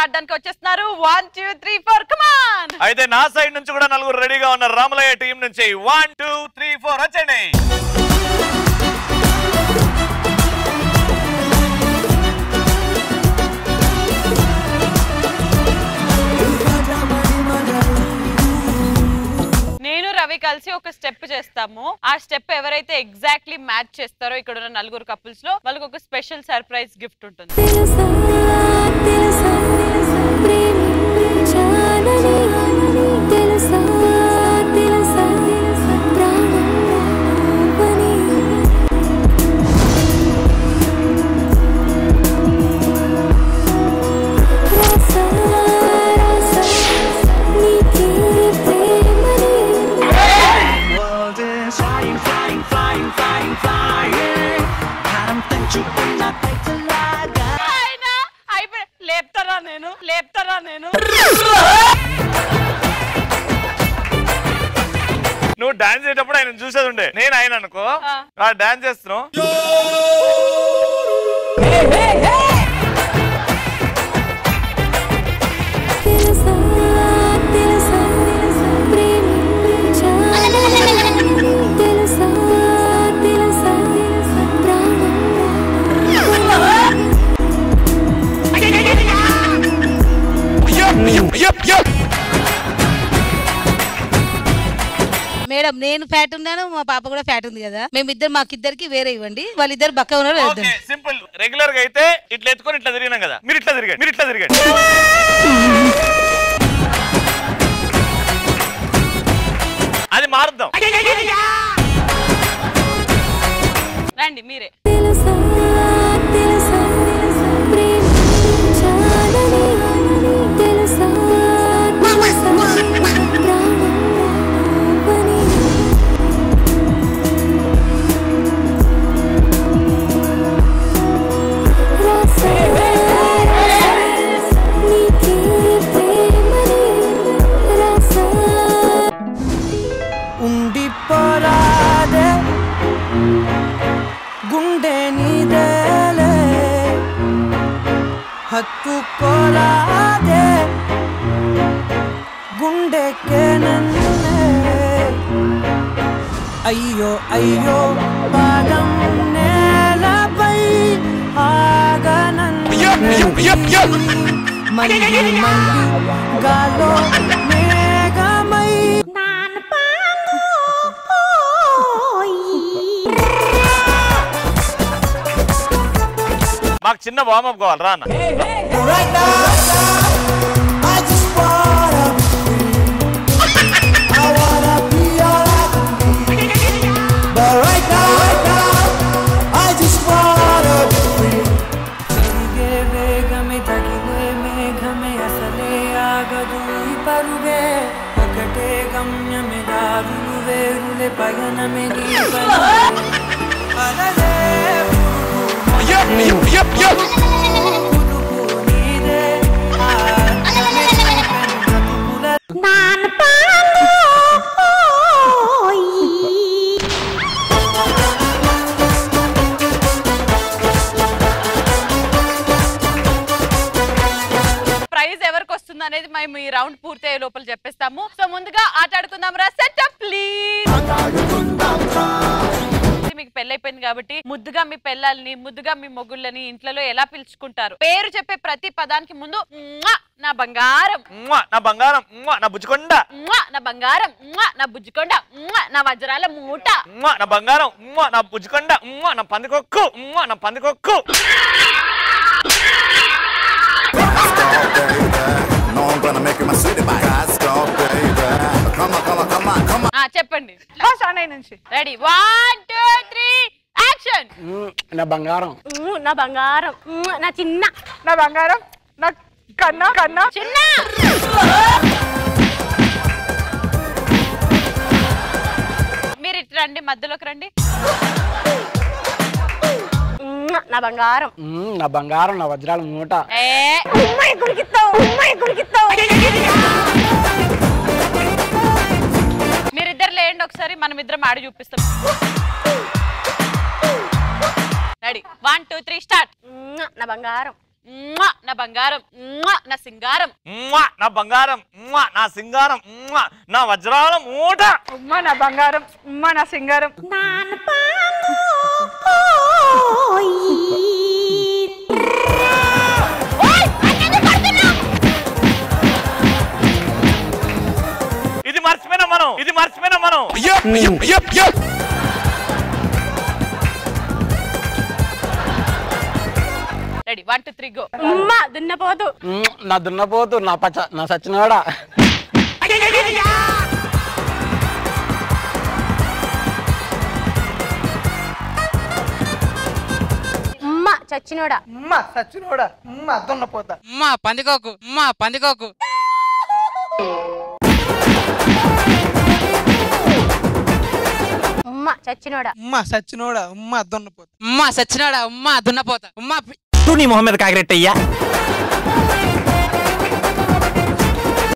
ఆడడానికి వచ్చేస్తున్నారు 1 2 3 4 come on అయితే నా సైడ్ నుంచి కూడా నలుగురు రెడీగా ఉన్నారు రామలయ్య టీం నుంచి 1 2 3 4 వచ్చేయండి నేను రవి కలిసి ఒక స్టెప్ చేస్తాము ఆ స్టెప్ ఎవరైతే ఎగ్జాక్ట్లీ మ్యాచ్ చేస్తారో ఇక్కడ ఉన్న నలుగురు కపుల్స్ లో వాళ్ళకి ఒక స్పెషల్ సర్ప్రైజ్ గిఫ్ట్ ఉంటుంది లేపుతారా నేను నువ్వు డాన్స్ చేసేటప్పుడు ఆయన చూసేది ఉండే నేను ఆయన అనుకో డాన్స్ చేస్తున్నావు మేడం నేను ఫ్యాట్ ఉన్నాను మా పాప కూడా ఫ్యాట్ ఉంది కదా మేమిద్దరు మాకిద్దరికి వేరే ఇవ్వండి వాళ్ళిద్దరు బక్క ఉన్నారు సింపుల్ రెగ్యులర్ గా అయితే ఇట్లా ఎత్తుకొని ఇట్లా తిరిగినాం కదా మీరు ఇట్లా తిరగండి అది మారుద్దాం రండి మీరే హత్తుకోరాదే గుండెకే నన్నే అయ్యో అయ్యో పాదం నేలపై ఆగనన్ను మళ్ళీ మళ్ళీ గాలో మేఘమై మాకు చిన్న వార్మప్ కావాలి రా అన్న పరుగే ఒకటే గమ్యమే దారులు వేరులే పయనమే ప్రైజ్ ఎవరికి వస్తుంది అనేది మేము ఈ రౌండ్ పూర్తయ్యే లోపల చెప్పేస్తాము సో ముందుగా ఆట ఆడుకుందాం రా సెటప్ ప్లీజ్ మీకు పెళ్ళైపోయింది కాబట్టి ముద్దుగా మీ పెళ్ళాలని ముద్దుగా మీ మొగుళ్ళని ఇంట్లో ఎలా పిలుచుకుంటారు పేరు చెప్పే ప్రతి పదానికి ముందు నా బంగారం నా బంగారం నా బుజ్జికొండ నా బంగారం నా బుజ్జికొండ నా వజ్రాల మూట నా బంగారం నా బుజ్జికొండ నా పందికొక్కు నా పందికొక్కు చెప్పండి రెడీ 1 2 3 యాక్షన్ నా బంగారం నా బంగారం నా చిన్న నా బంగారం నా కన్నా కన్నా చిన్న మీరు ఇటు రండి మధ్యలోకి రండి నా బంగారం నా వజ్రాల మూట మీరిద్దరు లేండి ఒకసారి మనం ఇద్దరం ఆడి చూపిస్తాం రెడీ 1 2 3 స్టార్ట్ నా బంగారం నా బంగారం నా సింగారం నా బంగారం నా సింగారం నా వజ్రాల మూట ఉమ్మ నా బంగారం ఉమ్మ నా సింగారం ఇది మర్చిపోయినా మనం రెడీ 1 2 3 గో ఉమ్మ దున్నపోతు నా దున్నపోతు నా సచ్చినోడా ఉమ్మ చచ్చినోడా ఉమ్మ సచ్చినోడా ఉమ్మ దున్నపోతా పందికోకు ఉమ్మ చచ్చినోడా ఉమ్మ సచ్చినోడా ఉమ్మ దున్నపోతా దున్నపోతా నీ మొహం మీద కాకిరెట్టయ్యా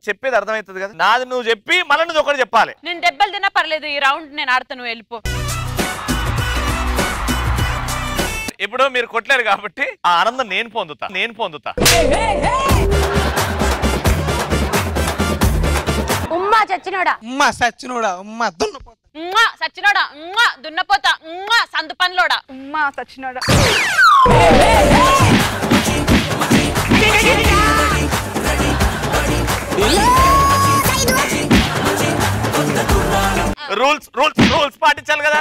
చెప్పేది అర్థమవుతుంది కదా నాది నువ్వు చెప్పి మళ్ళీ నువ్వు ఒకటి చెప్పాలి నేను దెబ్బలు తిన్నా పర్లేదు ఈ రౌండ్ నేను ఆడతాను వెళ్ళిపో ఇప్పుడు మీరు కొట్టలేరు కాబట్టి ఆ ఆనందం నేను పొందుతా ఉమ్మ చచ్చినోడా ఉమ్మ సచ్చినోడా ఉమ్మ దున్నపోతా సచ్చినోడా దున్నపోతా సందు పనిలోడా ఉమ్మ సచ్చినోడా రూల్స్ పాటించాలి కదా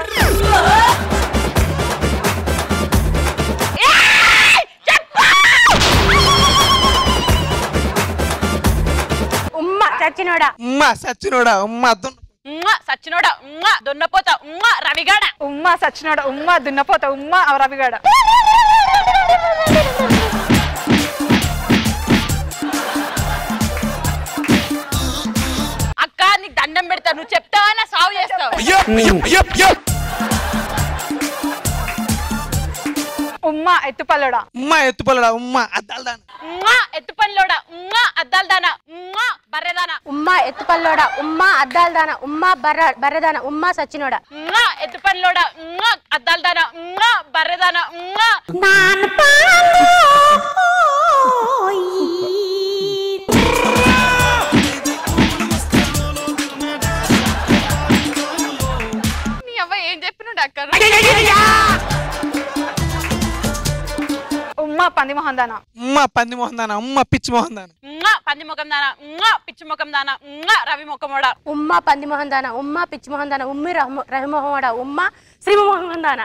ఉమ్మ చచ్చినోడా ఉమ్మ సచ్చినోడా ఉమ్మ సచ్చినోడా దున్నపోతా రవిగాడ ఉమ్మ సచ్చినోడా ఉమ్మ దున్నపోతా ఉమ్మ రవిగాడ అక్క నీకు దండం పెడతా నువ్వు చెప్తావా నా సాగు చేస్తావు ఉమ్మ ఎత్తుపల్లడా ఉమ్మ ఎత్తుపల్లడా ఉమ్మ అద్దాలదాన ఎత్తు పనిలోడా అద్దాల దానా బర్రెదానా ఉమ్మ ఎత్తుపల్లోడా ఉమ్మ అద్దాలదాన ఉమ్మ బర్రెదాన ఉమ్మ సచ్చినోడా ఎత్తు పనిలోడా అద్దాల దానా బర్రెదానా నీ అవ్వ ఏం చెప్పినాడు అక్క ఉమ్మ పంది మొహం దానా ఉమ్మ పంది మొహం దాన ఉమ్మ పిచ్చి మొహం దాన పంది ముఖం దానా పిచ్చి ముఖం దానా రవి ముఖమోడా ఉమ్మ పంది మొహం దాన ఉమ్మ పిచ్చి మొహం దాన ఉమ్మి రవిమోహమోడా ఉమ్మ శ్రీమోహం దాన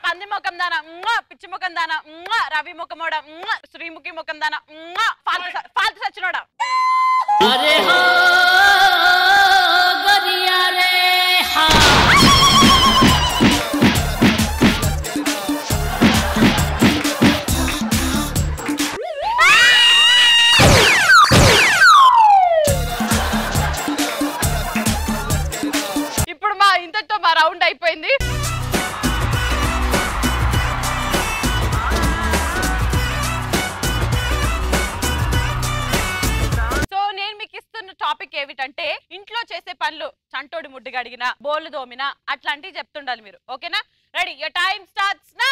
పంది ముఖం దానా పిచ్చి ముఖం దానా రవి ముఖమోడా శ్రీముఖి ముఖం దానా ఫాల్తు సచ్చినోడా ఇప్పుడు ఇంతతో మా రౌండ్ అయిపోయింది సో నేను మీకు ఇస్తున్న టాపిక్ ఏమిటంటే ఇంట్లో చేసే పనులు చంటోడి ముడ్డిగా అడిగినా బోళ్ళు దోమినా అట్లాంటివి చెప్తుండాలి మీరు ఓకేనా ready your time starts now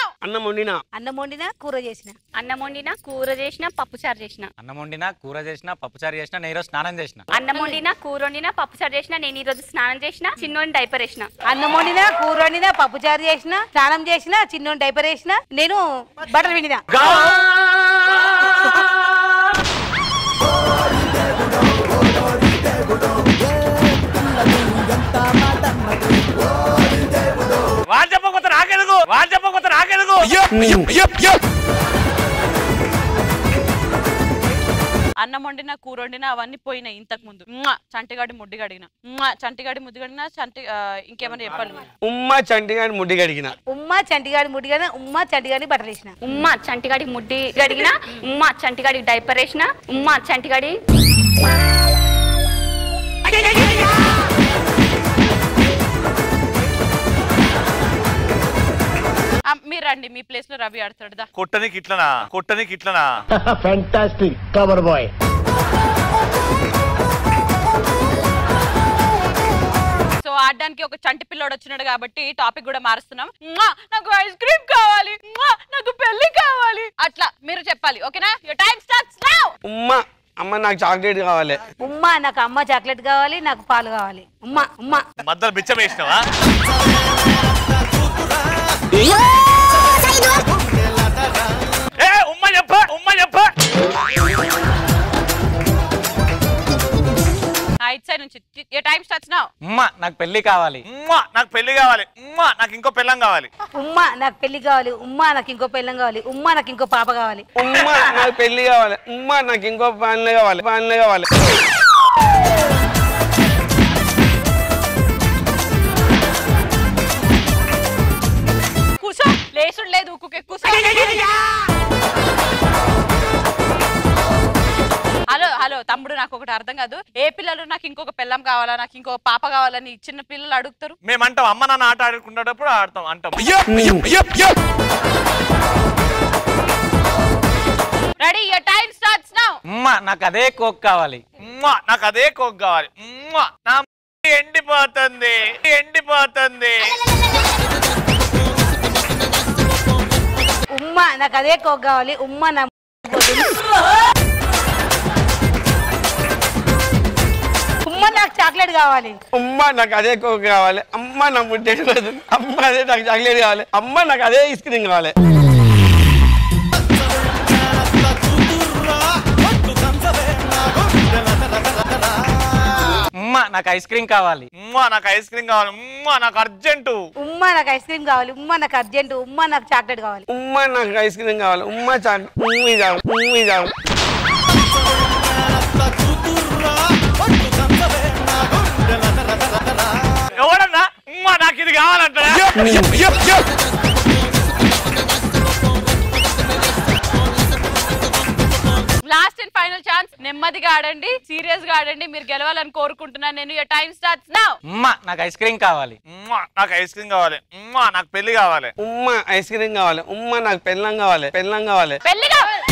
అన్నం వండినా కూర చేసిన అన్నం వండినా కూర చేసిన పప్పుచారు చేసిన అన్నం వండినా కూర చేసిన పప్పుచారు చేసిన నేను ఈరోజు స్నానం చేసిన అన్నం వండినా కూర వండినా పప్పుచారు చేసిన నేను ఈ రోజు స్నానం చేసిన చిన్నోని డైపర్ వేసిన అన్నం వండినా కూర వండినా పప్పుచారు చేసిన స్నానం చేసిన చిన్నోని డైపర్ వేసిన నేను బట్టలు విండినా వాళ్ళు చెప్పకపోతే నాకెలుగు అన్నం వండినా కూర వండినా అవన్నీ పోయినాయి ఇంతకు ముందు చంటిగాడి ముడ్డి గడిగిన చంటిగాడి ముద్దు గడిగిన ఇంకేమైనా చెప్పాలి ఉమ్మ చంటిగాడి ముడ్డి గడిగిన ఉమ్మ చంటిగాడి ముడ్డి గడిగిన ఉమ్మ చంటిగాడి బట్టలు వేసిన ఉమ్మ చంటిగాడి ముడ్డి గడిగిన ఉమ్మ చంటిగాడి డైపర్ వేసిన ఉమ్మ చంటిగాడి మీరు రండి మీ ప్లేస్ లో రవి ఆడతాడు దా కొట్టనికి ఇట్లనా ఫ్యాంటాస్టిక్ కవర్ బాయ్ సో ఆడడానికి చేయడానికి ఒక చంటి పిల్లోడు వచ్చినాడు కాబట్టి టాపిక్ కూడా మారుస్తున్నాం. నాకు ఐస్ క్రీమ్ కావాలి, నాకు పెళ్లి కావాలి, అట్లా మీరు చెప్పాలి. ఓకేనా? Your time starts now. ఉమ్మ అమ్మ నాకు చాక్లెట్ కావాలి. ఉమ్మా నాకు అమ్మ చాక్లెట్ కావాలి, నాకు పాలు కావాలి. ఉమ్మా ఉమ్మా మధ్యలో బిచ్చం వేసినావా? ఉమ్మ చెప్ప ఉమ్మ చెప్ప. ఇట్ సైడ్ నుంచి యువర్ టైం స్టార్ట్స్ నౌ. ఉమ్మ నాకు పెళ్లి కావాలి. నాకు పెళ్లి కావాలి. నాకు ఇంకో పెళ్ళం కావాలి. ఉమ్మా నాకు పెళ్లి కావాలి. ఉమ్మా నాకు ఇంకో పెళ్ళం కావాలి. ఉమ్మా నాకు ఇంకో పాప కావాలి. ఉమ్మ నాకు పెళ్లి కావాలి. ఉమ్మ నాకు ఇంకో పనులు కావాలి. పనులు కావాలి. కూసో, లేసుడు లేదు, ఉక్కుకే కూసో. హలో హలో తమ్ముడు, నాకు ఒకటి అర్థం కాదు. ఏ పిల్లలు నాకు ఇంకొక పిల్లం కావాలా, నాకు ఇంకొక పాప కావాలని చిన్న పిల్లలు అడుగుతారు? మేము అంటాం, అమ్మ నాన్న ఆట ఆడుకునేటప్పుడు ఆడతాం అంటాం. Ready, your time starts now. ఉమ్మ నాకు అదే కోక్ కావాలి. నాకు అదే కోక్ కావాలి. నా ఎండిపోతుంది ఎండిపోతుంది. ఉమ్మా నాకు అదే కోక్ కావాలి. ఉమ్మా నా ఉమ్మ నాకు చాక్లెట్ కావాలి. ఉమ్మ నాకు అదే కోక్ కావాలి. అమ్మ నా ముడ్డే అమ్మ అదే నాకు చాక్లెట్ కావాలి. అమ్మ నాకు అదే ఐస్ క్రీమ్ కావాలి. ఉమ్మ నాకు ఐస్ క్రీమ్ కావాలి. నాకు ఐస్ క్రీమ్ కావాలి. నాకు అర్జెంటు. ఉమ్మా నాకు ఐస్ క్రీమ్ కావాలి. ఉమ్మా నాకు అర్జెంట్. ఉమ్మా నాకు చాక్లెట్ కావాలి. ఉమ్మ నాకు ఐస్ క్రీమ్ కావాలి. ఉమ్మ చాక్లెట్ ఉమ్మి కావాలి. ఎవడన్నా నాకు ఇది కావాలంటారా? Last and final chance. నెమ్మదిగా ఆడండి, సీరియస్ గా ఆడండి. మీరు గెలవాలని కోరుకుంటున్నాను నేను. Your time starts now. ఉమ్మ నాకు ఐస్ క్రీమ్ కావాలి. నాకు ఐస్ క్రీమ్ కావాలి. నాకు పెళ్లి కావాలి. ఉమ్మ ఐస్ క్రీమ్ కావాలి. ఉమ్మ నాకు పెళ్ళం కావాలి. పెళ్ళం కావాలి. పెళ్లి కావాలి.